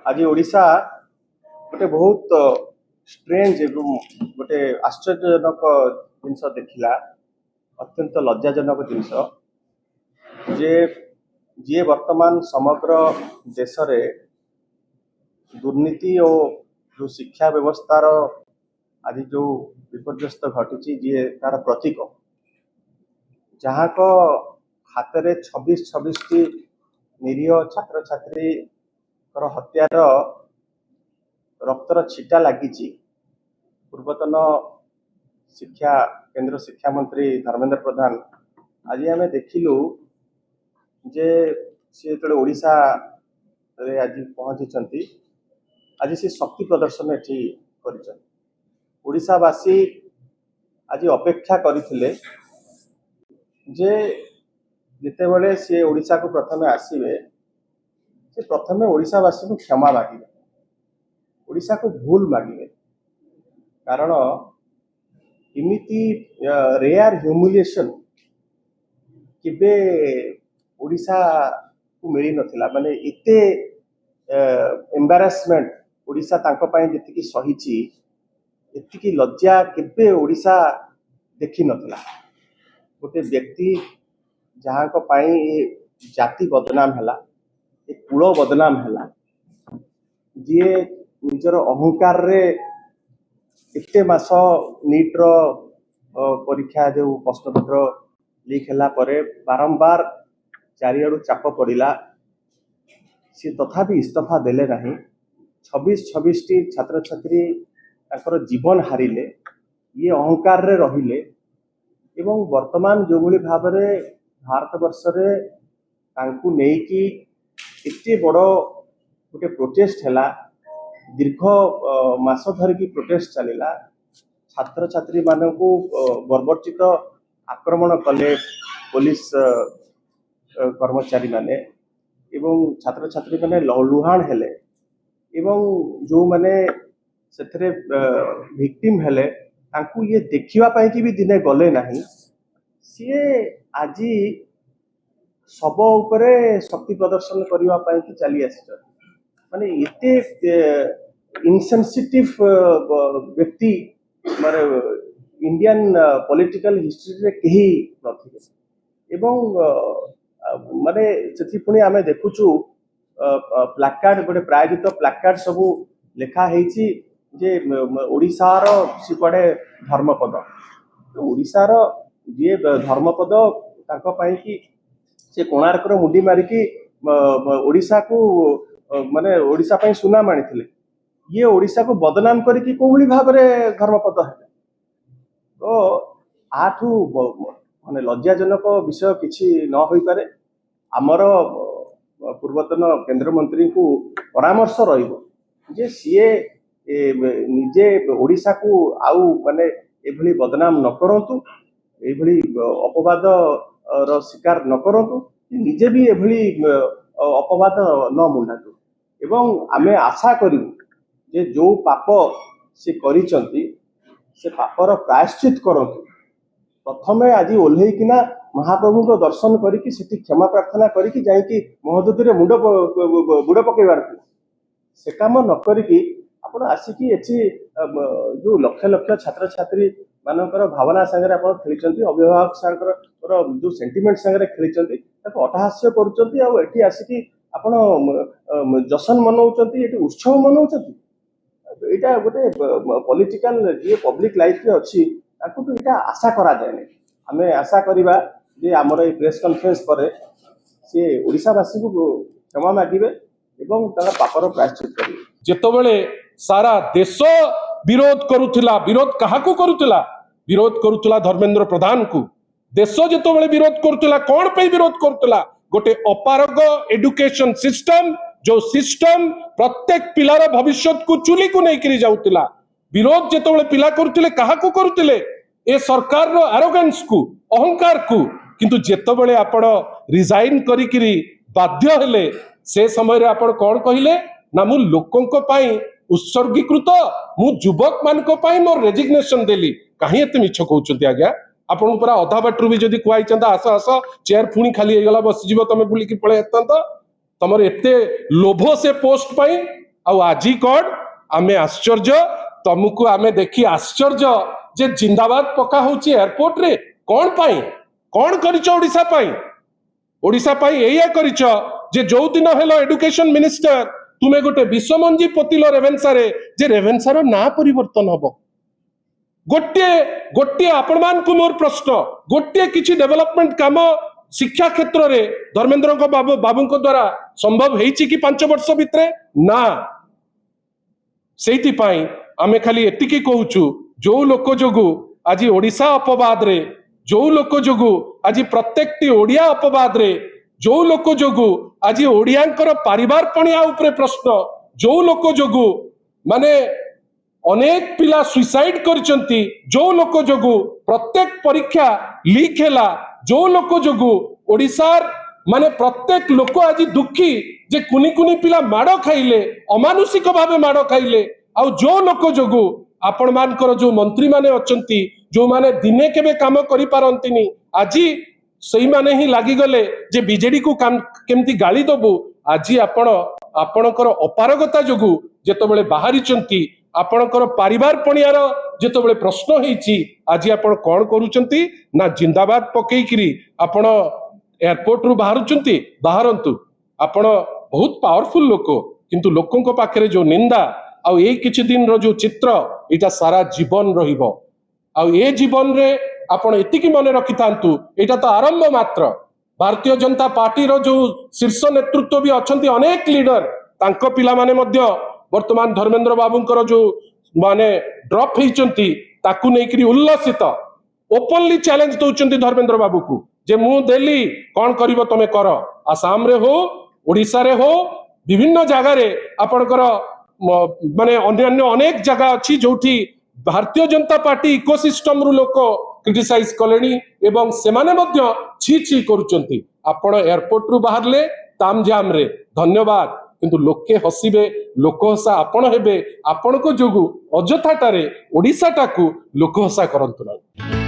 आज ओडिशा गोटे बहुत स्ट्रेंज एवं गोटे आश्चर्यजनक जिनस देखला अत्यंत लज्जाजनक जिनस जे जी वर्तमान समग्र देश रे दुर्नीति और जो शिक्षा व्यवस्थार आज जो विपर्यस्त घटी जी तार प्रतीक जहाँ को हाथ में 26 टी निरीह छात्र छात्री हत्यार रक्तर छिटा लगी पूर्वतन शिक्षा केंद्र शिक्षा मंत्री धर्मेंद्र प्रधान आज आम देखिलु जे सी जो ओडिशा रे आज पहुंची आज सी शक्ति प्रदर्शन एठी कर ओडिशावासी आज अपेक्षा करथिले जे जिते बड़े सी ओडिशा को प्रथमे आसीबे से प्रथमे ओडिशावासी को क्षमा मागे ओडिशा को भूल मागे कारण इमिति रेयर ह्यूमिलिएशन केबे ओडिशा को मिली नथिला माने इते एम्बारासमेंट ओडिशा तांको पई जति सहीची एति लज्जा केबे ओडिशा देखि नथिला गोटे व्यक्ति जहाँ को पाई जाति बदनाम है कूल बदनाम है जी निजर अहंकार रे एते मास नीट्र परीक्षा जो प्रश्नपत्र लीक है बारंबार चारिआडू चाप पड़ा सी तथापि इस्तफा देले नहीं 26 टी छात्र छात्री जीवन हारिले ये अहंकार रे रहिले एवं वर्तमान जो भली भाव में भारतवर्ष रे तांकु नेकी एते बड़ गोटे प्रोटेस्ट है दीर्घ मास धरिकी प्रोटेस्ट चलला छात्र छात्री मानू बर्बरचित आक्रमण कले पुलिस कर्मचारी माने एवं छात्र छात्री माने लुहाण हेले एवं जो माने सेथरे विक्टिम हेले तांकु ये देखिवा पाई कि भी दिने गले नहीं सी आज सब उपरे शक्ति प्रदर्शन करने पाई कि चली आसी माने इते इनसेंसिटिव व्यक्ति माने इंडियन पॉलिटिकल हिस्ट्री रे कहीं नथिले एवं माने सेथि पुनी आमे देखुछु प्लाकार्ड गोटे प्रायोजित प्लाकार्ड सब लेखा हेछि जे ओडिशार सी पड़े धर्मपद ओडिशार जी धर्मपद तांको पाई कि से कोणार्क मुंडी मारिकी ओडिशा को माने ओडिशा पाई सुनाम आनी ये ओडिशा को बदनाम करके कोभली भाव में धर्मपद है तो आठू माने लज्जाजनक विषय किछि न होई पारे आमर पूर्वतन केंद्र मंत्री को परामर्श रहिबो जे सीए निजे ओडिशा को आउ माने एभली बदनाम न करंतु एभली अपवाद रो शिकार न करंतु निजे भी एभली अपवाद न मुंडातु एवं आमे आशा करू जे जो पाप से करिसंती से पापर प्रायश्चित करंतु प्रथमे आज ओल्हेकिना महाप्रभु को दर्शन करिकि सेठी क्षमा प्रार्थना करिकि जाईकि महोदधि रे बुड़ पकेबार से काम न करिकि आपण आसिकी एठी जो लक्ष लक्ष छात्र छात्री मानकर भावना संगे आपण खेलिचंती अभिभावक संगर जो सेंटिमेंट संगे खेलिचंती ताको अटहास्य करूचंती आ एठी आसिकी आपण जशन मनाउचंती एठी उत्सव मनाउचंती एटा गोटे पॉलिटिकल जे पब्लिक लाइफ रे अछि ताको तो एटा आशा करा जाय हमें आशा करिबा जे हमर ए प्रेस कॉन्फ्रेंस पर से ओडिशावासी को क्षमा मागिबे एवं तार पापर प्रायश्चित करिबे जेतबेले सारा देश विरोध करुथिला विरोध काहाकू करुथिला विरोध करुथिला धर्मेंद्र प्रधान को देश जेतबेले विरोध करुथिला कोन पे विरोध करुथिला गोटे अपारग एजुकेशन सिस्टम जो सिस्टम प्रत्येक पिलार भविष्य को चुली को नहीं करी जाउतिला विरोध जेतबेले पिला करुथिले काहाकू करुथिले ए सरकार रो एरोगेंस को अहंकार को किंतु जेतबेले आपण रिजाइन करिकिरी बाध्य हेले से समय रे आपण कोन कहिले ना मु लोकंको पाई उत्सर्गीकृत मु युवक मानक पाई मोर रेजिग्नेशन देली काहे एते मिछ कहउचंती आज्ञा आपण पूरा अधा बाटरू भी जदी कुआई चंदा आस आस चेयर फुणी खाली हे गला बस जीव तमे बुली की पळे एतंत तमर एते लोभ से पोस्ट पाई आजी कौन आमे आश्चर्य तुमको आमे देखी आश्चर्य जे जिंदाबाद पका होची एयरपोर्ट रे कौन पाई कौन करिछ ओडिसा पाई ओडिसा पाई एया करिछ जे जो दिन हेलो एडुकेशन मिनिस्टर तुमे गोटे विश्वमंजी पोतिलो रेवेन्सा रे जे रेवेन्सा रो ना परिवर्तन हबो गोटे गोटे आपण मान को मोर प्रश्न गोटे किछि डेवलपमेंट काम शिक्षा क्षेत्र रे धर्मेंद्र को बाबू को द्वारा संभव हेछि कि 5 वर्ष भितरे ना सेति पाई आमे खाली एतिकी कहूछु जो लोक जोगु आज ओडिशा अपवाद रे जो लोक जोगु आज प्रत्येकटी ओडिया अपवाद रे जो लोक जोगु आज ओडियांकर परिवार पणिया उपरे प्रश्न जो लोक जोगु माने अनेक पिला सुइसाइड करचंती जो लोक जोगु प्रत्येक परीक्षा लीक हैला जो लोक जोगु ओडिशार माने प्रत्येक लोक आज दुखी जे कुनी कुनी पिला माड़ खाइले अमानुषिक भावे माड़ खाइले आउ जो लोक जोगु आपण मानकर जो मंत्री माने अचंती जो माने दिने केबे काम करि पारंतिनी आजी सही माने ही लागी गले जे बीजेडी को काम केमती गाली दबु आजी आपणकर अपारगता जोगु जेतबेले बाहरी चंती आपणकर परिवार पणियार जेतबेले प्रश्न हेछि आजी आपण कोन करूचंती ना जिंदाबाद पकेइकरी आपण एयरपोर्ट रु बाहरुचंती बाहरंतु आपण बहुत पावरफुल लोक किंतु लोकंको पाखरे जो निंदा आउ ए किछि दिन रो जो चित्र एटा सारा जीवन रहिबो आउ ए जीवन रे आपण एतिकी मने रखिथांतु एटा तो आरंभ मात्र भारतीय जनता पार्टी रो जो शीर्ष नेतृत्व भी अछंती अनेक लीडर तांको पिला माने मध्य वर्तमान धर्मेंद्र बाबूंकर जो माने ड्रॉप हेचंती ताकू नेकरी उल्लासित ओपनली चैलेंज दउचंती धर्मेंद्र बाबू को जे मु देली कोन करिवो तमे कर आसाम रे हो ओडिसा रे हो विभिन्न जगह रे आपनकर माने अन्य अनेक जगह अच्छी जोठी भारतीय जनता पार्टी इकोसिस्टम रु लोक क्रिटिसाइज कलेनी एवं सेमाने मध्य छी छी करूचंती आपण एयरपोर्ट रु बाहरले तामझाम रे धन्यवाद किंतु लोके हसिबे लोक हसा आपण हेबे आपण को जोगु अजथाटारे ओडिसा टाकू लोक हसा करंतु ना।